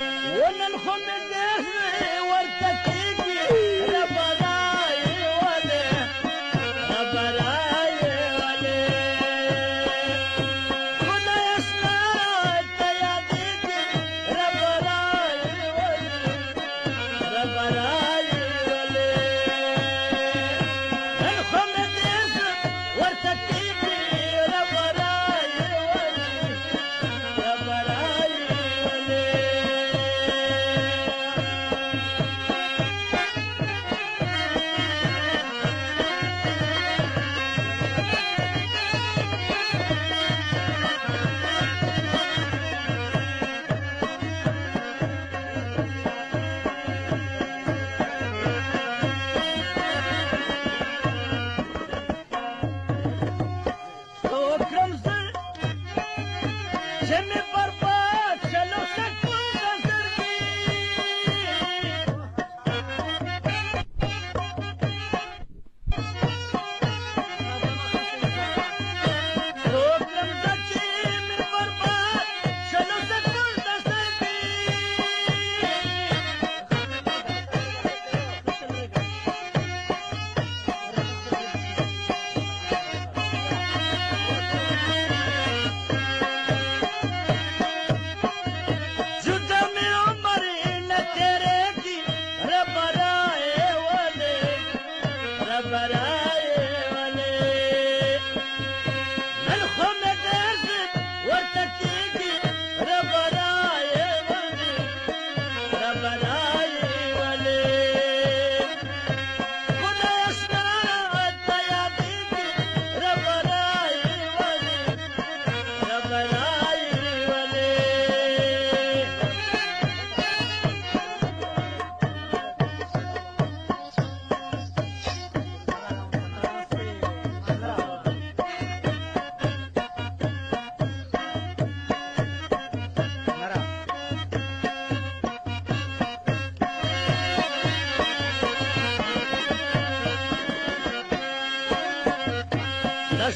ونن خو مې ډېر ورته کېږي ربرایې ولې ربرایې ولې خدای ستا ته یادېږي ربرایې ولې ربرایې ولې نن خو مې ډېر ورته کېږي ربرایې ولې ربرایې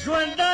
ژوند